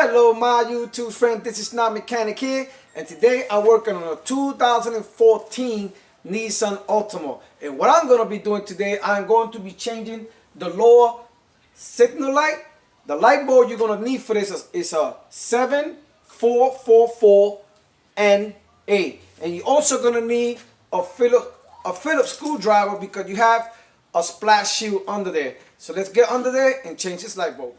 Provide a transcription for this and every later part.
Hello my YouTube friend, this is Not Mechanic here, and today I'm working on a 2014 Nissan Altima. And what I'm going to be doing today, I'm going to be changing the lower signal light. The light bulb you're going to need for this is a 7444 NA. And you're also going to need a Phillips screwdriver because you have a splash shield under there. So let's get under there and change this light bulb.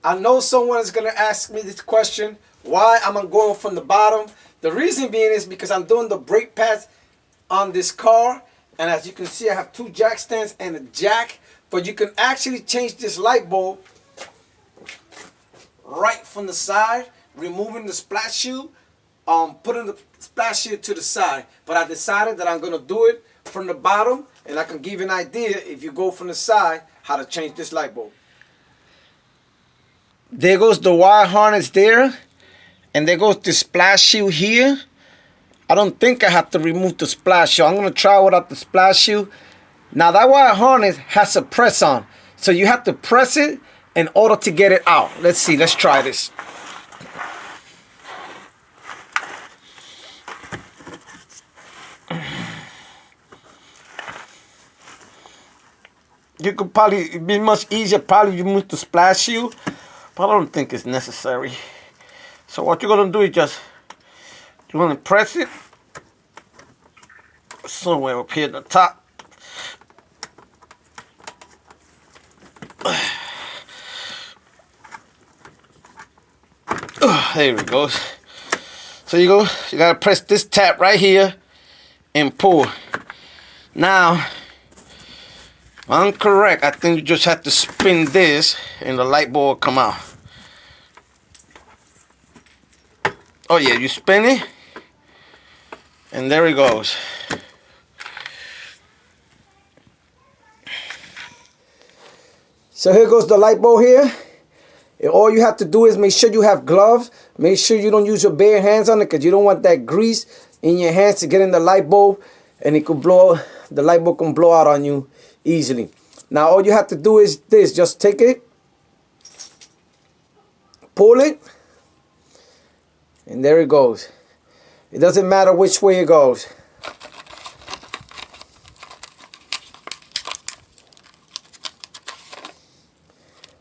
I know someone is going to ask me this question, why am I going from the bottom? The reason being is because I'm doing the brake pads on this car, and as you can see I have two jack stands and a jack, but you can actually change this light bulb right from the side, removing the splash shield, putting the splash shield to the side. But I decided that I'm going to do it from the bottom, and I can give you an idea if you go from the side how to change this light bulb. There goes the wire harness there, and there goes the splash shield here. I don't think I have to remove the splash shield. I'm going to try without the splash shield. Now that wire harness has a press on, so you have to press it in order to get it out. Let's see, let's try this. You could probably, it'd be much easier probably remove the splash shield, but I don't think it's necessary. So what you're going to do is you're going to press it somewhere up here at the top. There it goes. So you got to press this tab right here and pull. Now, if I'm correct, I think you just have to spin this and the light bulb will come out. Oh yeah, you spin it and there it goes. So here goes the light bulb here. And all you have to do is make sure you have gloves. Make sure you don't use your bare hands on it because you don't want that grease in your hands to get in the light bulb, and it could blow. The light bulb can blow out on you easily. Now all you have to do is this: just take it, pull it, and there it goes. It doesn't matter which way it goes.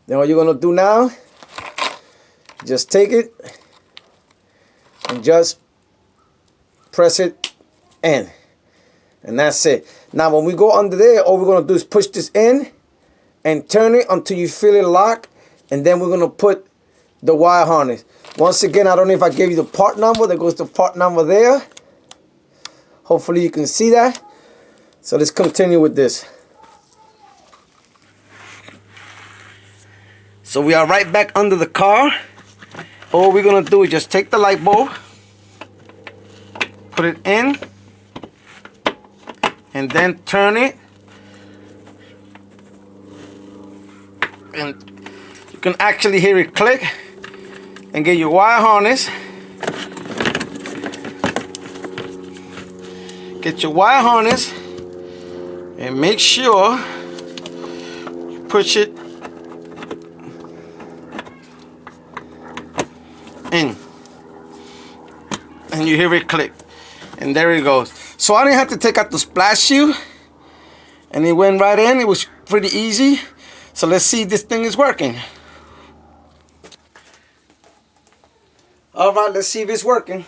Then what you're gonna do now, just take it and just press it in. And that's it. Now when we go under there, all we're going to do is push this in and turn it until you feel it lock. And then we're going to put the wire harness. Once again, I don't know if I gave you the part number. There goes the part number there. Hopefully you can see that. So let's continue with this. So we are right back under the car. All we're going to do is just take the light bulb, put it in, and then turn it, and you can actually hear it click, and get your wire harness. Get your wire harness and make sure you push it in, and you hear it click, and there it goes. So I didn't have to take out the splash shield, and it went right in. It was pretty easy. So let's see if this thing is working. All right, let's see if it's working.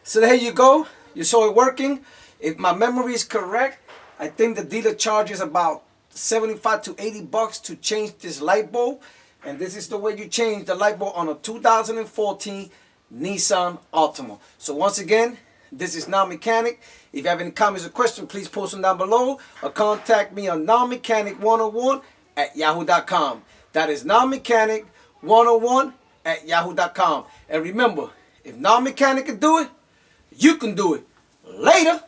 So there you go. You saw it working. If my memory is correct, I think the dealer charges about 75 to 80 bucks to change this light bulb. And this is the way you change the light bulb on a 2014 Nissan Altima. So once again, this is Not Mechanic. If you have any comments or questions, please post them down below or contact me on notmechanic101@yahoo.com. That is notmechanic101@yahoo.com. And remember, if Not Mechanic can do it, You can do it. Later.